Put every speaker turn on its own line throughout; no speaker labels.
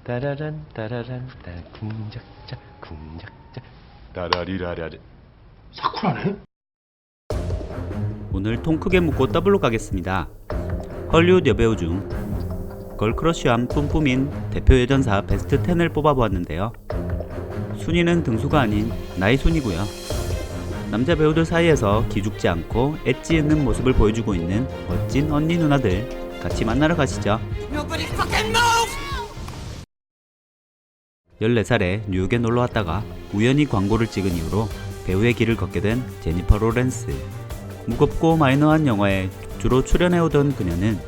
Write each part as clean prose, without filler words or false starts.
따라란 따라란 따 쿵작자 쿵작자 따라리라라리.
사쿠라네?
오늘 통 크게 묶고 더블로 가겠습니다. 헐리우드 여배우 중 걸크러쉬함 뿜뿜인 대표 여전사 베스트 10을 뽑아보았는데요. 순위는 등수가 아닌 나이 순이고요. 남자 배우들 사이에서 기죽지 않고 엣지 있는 모습을 보여주고 있는 멋진 언니 누나들 같이 만나러 가시죠. 14살에 뉴욕에 놀러왔다가 우연히 광고를 찍은 이후로 배우의 길을 걷게 된 제니퍼 로렌스. 무겁고 마이너한 영화에 주로 출연해오던 그녀는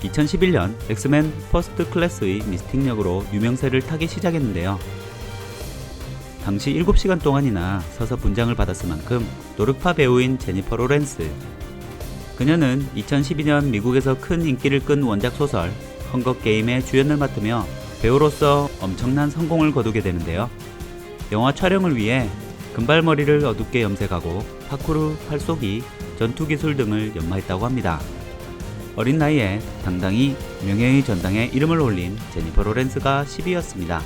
2011년 엑스맨 퍼스트 클래스의 미스틱 역으로 유명세를 타기 시작했는데요. 당시 7시간 동안이나 서서 분장을 받았을 만큼 노력파 배우인 제니퍼 로렌스. 그녀는 2012년 미국에서 큰 인기를 끈 원작 소설 헝거게임의 주연을 맡으며 배우로서 엄청난 성공을 거두게 되는데요. 영화 촬영을 위해 금발머리를 어둡게 염색하고 파쿠르, 팔쏘기, 전투기술 등을 연마했다고 합니다. 어린 나이에 당당히 명예의 전당에 이름을 올린 제니퍼 로렌스가 10위였습니다.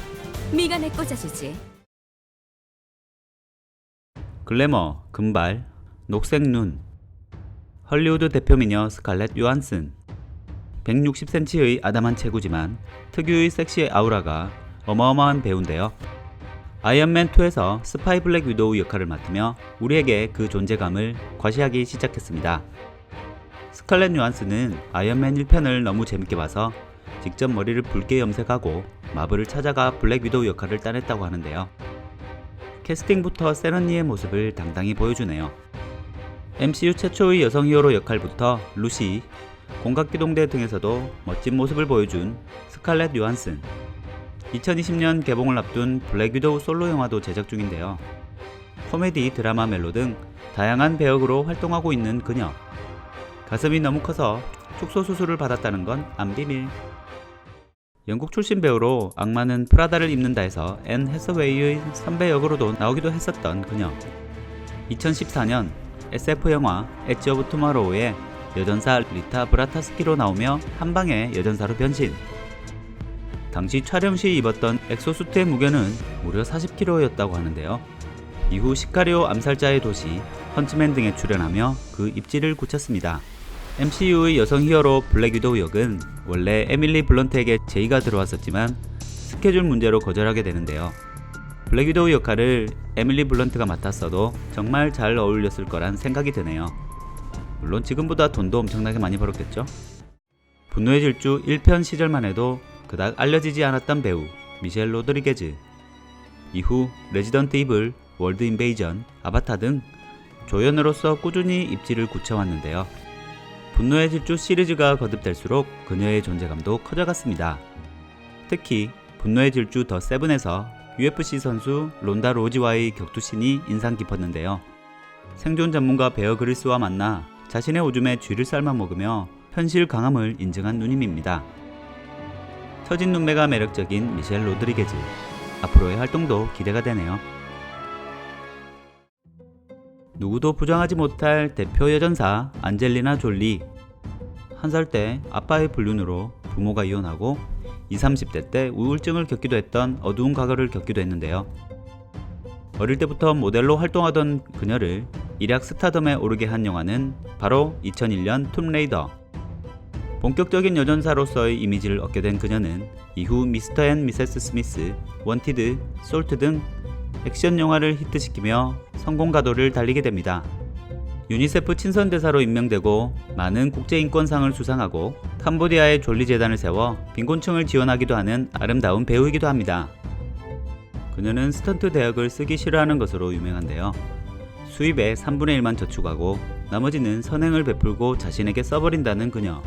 미간에 꽂아주지.
글래머, 금발, 녹색 눈. 헐리우드 대표 미녀 스칼렛 요한슨. 160cm의 아담한 체구지만 특유의 섹시 아우라가 어마어마한 배우인데요. 아이언맨2에서 스파이 블랙 위도우 역할을 맡으며 우리에게 그 존재감을 과시하기 시작했습니다. 스칼렛 요한슨은 아이언맨 1편을 너무 재밌게 봐서 직접 머리를 붉게 염색하고 마블을 찾아가 블랙 위도우 역할을 따냈다고 하는데요. 캐스팅부터 센 언니의 모습을 당당히 보여주네요. MCU 최초의 여성 히어로 역할부터 루시, 공각기동대 등에서도 멋진 모습을 보여준 스칼렛 요한슨. 2020년 개봉을 앞둔 블랙 위도우 솔로 영화도 제작 중인데요. 코미디, 드라마, 멜로 등 다양한 배역으로 활동하고 있는 그녀. 가슴이 너무 커서 축소 수술을 받았다는 건 안 비밀. 영국 출신 배우로 악마는 프라다를 입는다에서 앤 해서웨이의 선배 역으로도 나오기도 했었던 그녀. 2014년 SF 영화 엣지 오브 투마로우에 여전사 리타 브라타스키로 나오며 한방에 여전사로 변신. 당시 촬영 시 입었던 엑소수트의 무게는 무려 40kg였다고 하는데요. 이후 시카리오 암살자의 도시, 헌츠맨 등에 출연하며 그 입지를 굳혔습니다. MCU의 여성 히어로 블랙 위도우 역은 원래 에밀리 블런트에게 제의가 들어왔었지만 스케줄 문제로 거절하게 되는데요. 블랙 위도우 역할을 에밀리 블런트가 맡았어도 정말 잘 어울렸을 거란 생각이 드네요. 물론 지금보다 돈도 엄청나게 많이 벌었겠죠. 분노의 질주 1편 시절만 해도 그닥 알려지지 않았던 배우 미셸 로드리게즈. 이후 레지던트 이블, 월드 인베이전, 아바타 등 조연으로서 꾸준히 입지를 굳혀왔는데요. 분노의 질주 시리즈가 거듭될수록 그녀의 존재감도 커져갔습니다. 특히 분노의 질주 더 세븐에서 UFC 선수 론다 로지와의 격투신이 인상 깊었는데요. 생존 전문가 베어 그릴스와 만나 자신의 오줌에 쥐를 삶아 먹으며 현실 강함을 인증한 누님입니다. 처진 눈매가 매력적인 미셸 로드리게즈. 앞으로의 활동도 기대가 되네요. 누구도 부정하지 못할 대표 여전사 안젤리나 졸리. 1살 때 아빠의 불륜으로 부모가 이혼하고 20, 30대 때 우울증을 겪기도 했던 어두운 과거를 겪기도 했는데요. 어릴 때부터 모델로 활동하던 그녀를 일약 스타덤에 오르게 한 영화는 바로 2001년 툼레이더. 본격적인 여전사로서의 이미지를 얻게 된 그녀는 이후 미스터 앤 미세스 스미스, 원티드, 솔트 등 액션 영화를 히트시키며 성공 가도를 달리게 됩니다. 유니세프 친선대사로 임명되고 많은 국제인권상을 수상하고 캄보디아의 졸리 재단을 세워 빈곤층을 지원하기도 하는 아름다운 배우이기도 합니다. 그녀는 스턴트 대역을 쓰기 싫어하는 것으로 유명한데요. 수입의 3분의 1만 저축하고 나머지는 선행을 베풀고 자신에게 써버린다는 그녀.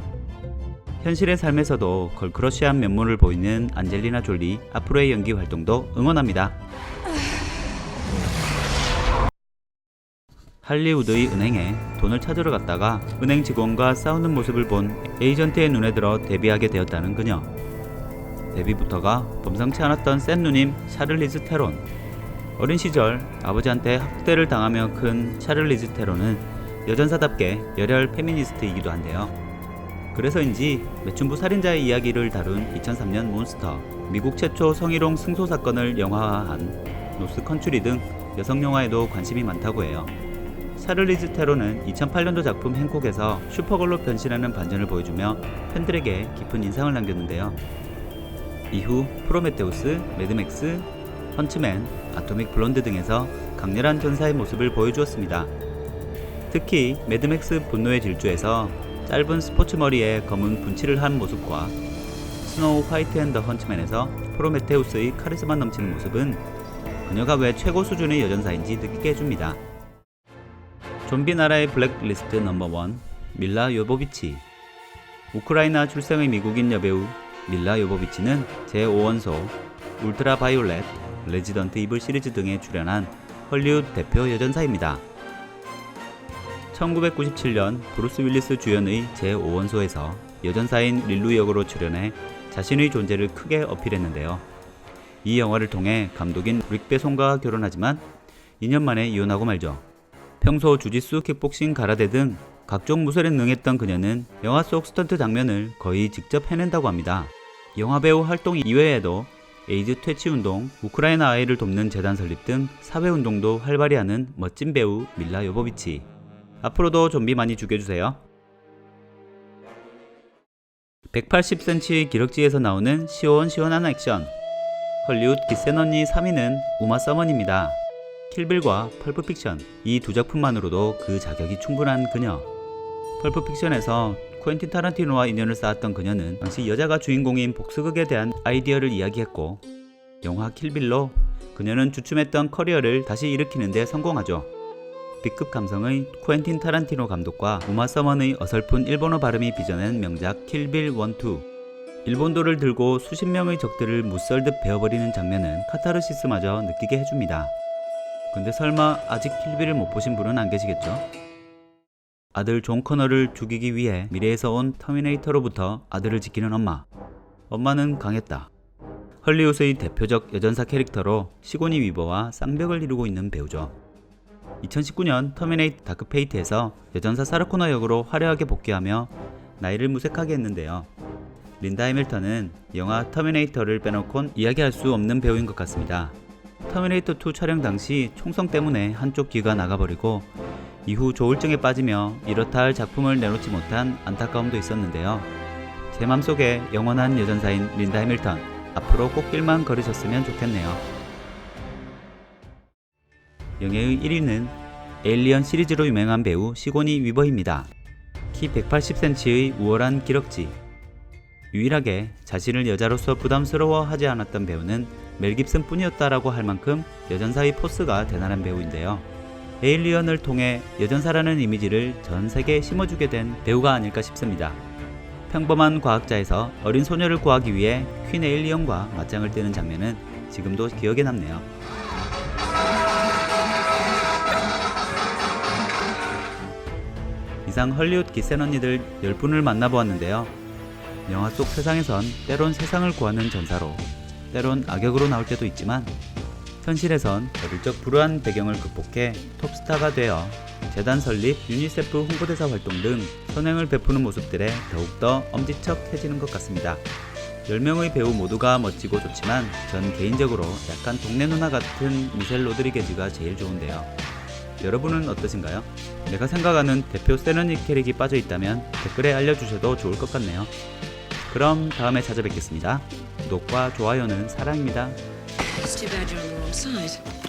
현실의 삶에서도 걸크러쉬한 면모를 보이는 안젤리나 졸리 앞으로의 연기 활동도 응원합니다. 할리우드의 은행에 돈을 찾으러 갔다가 은행 직원과 싸우는 모습을 본 에이전트의 눈에 들어 데뷔하게 되었다는 그녀. 데뷔부터가 범상치 않았던 센 누님 샤를리즈 테론. 어린 시절 아버지한테 학대를 당하며 큰 샤를리즈 테론은 여전사답게 열혈 페미니스트이기도 한데요. 그래서인지 매춘부 살인자의 이야기를 다룬 2003년 몬스터, 미국 최초 성희롱 승소 사건을 영화화한 노스 컨츄리 등 여성 영화에도 관심이 많다고 해요. 샤를리즈 테론은 2008년도 작품 행콕에서 슈퍼걸로 변신하는 반전을 보여주며 팬들에게 깊은 인상을 남겼는데요. 이후 프로메테우스, 매드맥스, 펀치맨, 아토믹 블론드 등에서 강렬한 전사의 모습을 보여주었습니다. 특히 매드맥스 분노의 질주에서 짧은 스포츠 머리에 검은 분칠을 한 모습과 스노우 화이트 앤 더 헌츠맨에서 프로메테우스의 카리스마 넘치는 모습은 그녀가 왜 최고 수준의 여전사인지 느끼게 해줍니다. 좀비 나라의 블랙리스트 넘버 1 밀라 요보비치. 우크라이나 출생의 미국인 여배우 밀라 요보비치는 제5원소, 울트라 바이올렛, 레지던트 이블 시리즈 등에 출연한 헐리우드 대표 여전사입니다. 1997년 브루스 윌리스 주연의 제5원소에서 여전사인 릴루 역으로 출연해 자신의 존재를 크게 어필했는데요. 이 영화를 통해 감독인 릭 베송과 결혼하지만 2년 만에 이혼하고 말죠. 평소 주짓수, 킥복싱, 가라데 등 각종 무술에 능했던 그녀는 영화 속 스턴트 장면을 거의 직접 해낸다고 합니다. 영화배우 활동 이외에도 에이즈 퇴치운동, 우크라이나 아이를 돕는 재단 설립 등 사회운동도 활발히 하는 멋진 배우 밀라 요보비치. 앞으로도 좀비 많이 죽여주세요. 180cm의 기럭지에서 나오는 시원시원한 액션. 헐리우드 기센 언니 3위는 우마 서먼입니다. 킬빌과 펄프픽션, 이 두 작품만으로도 그 자격이 충분한 그녀. 펄프픽션에서 쿠엔틴 타란티노와 인연을 쌓았던 그녀는 당시 여자가 주인공인 복수극에 대한 아이디어를 이야기했고, 영화 킬빌로 그녀는 주춤했던 커리어를 다시 일으키는 데 성공하죠. B급 감성의 쿠엔틴 타란티노 감독과 우마 서먼의 어설픈 일본어 발음이 빚어낸 명작 킬빌 1, 2. 일본도를 들고 수십 명의 적들을 무썰듯 베어버리는 장면은 카타르시스마저 느끼게 해줍니다. 근데 설마 아직 킬빌을 못 보신 분은 안 계시겠죠? 아들 존 커너를 죽이기 위해 미래에서 온 터미네이터로부터 아들을 지키는 엄마. 엄마는 강했다. 헐리우드의 대표적 여전사 캐릭터로 시고니 위버와 쌍벽을 이루고 있는 배우죠. 2019년 터미네이터 다크 페이트에서 여전사 사라 코너 역으로 화려하게 복귀하며 나이를 무색하게 했는데요. 린다 해밀턴은 영화 터미네이터를 빼놓곤 이야기할 수 없는 배우인 것 같습니다. 터미네이터2 촬영 당시 총성 때문에 한쪽 귀가 나가버리고 이후 조울증에 빠지며 이렇다 할 작품을 내놓지 못한 안타까움도 있었는데요. 제 맘속에 영원한 여전사인 린다 해밀턴, 앞으로 꽃길만 걸으셨으면 좋겠네요. 영예의 1위는 에일리언 시리즈로 유명한 배우 시고니 위버입니다. 키 180cm의 우월한 기럭지. 유일하게 자신을 여자로서 부담스러워하지 않았던 배우는 멜 깁슨 뿐이었다라고 할 만큼 여전사의 포스가 대단한 배우인데요. 에일리언을 통해 여전사라는 이미지를 전 세계에 심어주게 된 배우가 아닐까 싶습니다. 평범한 과학자에서 어린 소녀를 구하기 위해 퀸 에일리언과 맞짱을 뜨는 장면은 지금도 기억에 남네요. 이상 헐리우드 기센 언니들 10분을 만나보았는데요. 영화 속 세상에선 때론 세상을 구하는 전사로, 때론 악역으로 나올 때도 있지만 현실에선 어릴 적 불우한 배경을 극복해 톱스타가 되어 재단 설립, 유니세프 홍보대사 활동 등 선행을 베푸는 모습들에 더욱더 엄지척해지는 것 같습니다. 10명의 배우 모두가 멋지고 좋지만 전 개인적으로 약간 동네 누나 같은 미셸 로드리게즈가 제일 좋은데요. 여러분은 어떠신가요? 내가 생각하는 대표 세너니 캐릭이 빠져있다면 댓글에 알려주셔도 좋을 것 같네요. 그럼 다음에 찾아뵙겠습니다. 구독과 좋아요는 사랑입니다.
It's too bad you're on the wrong side.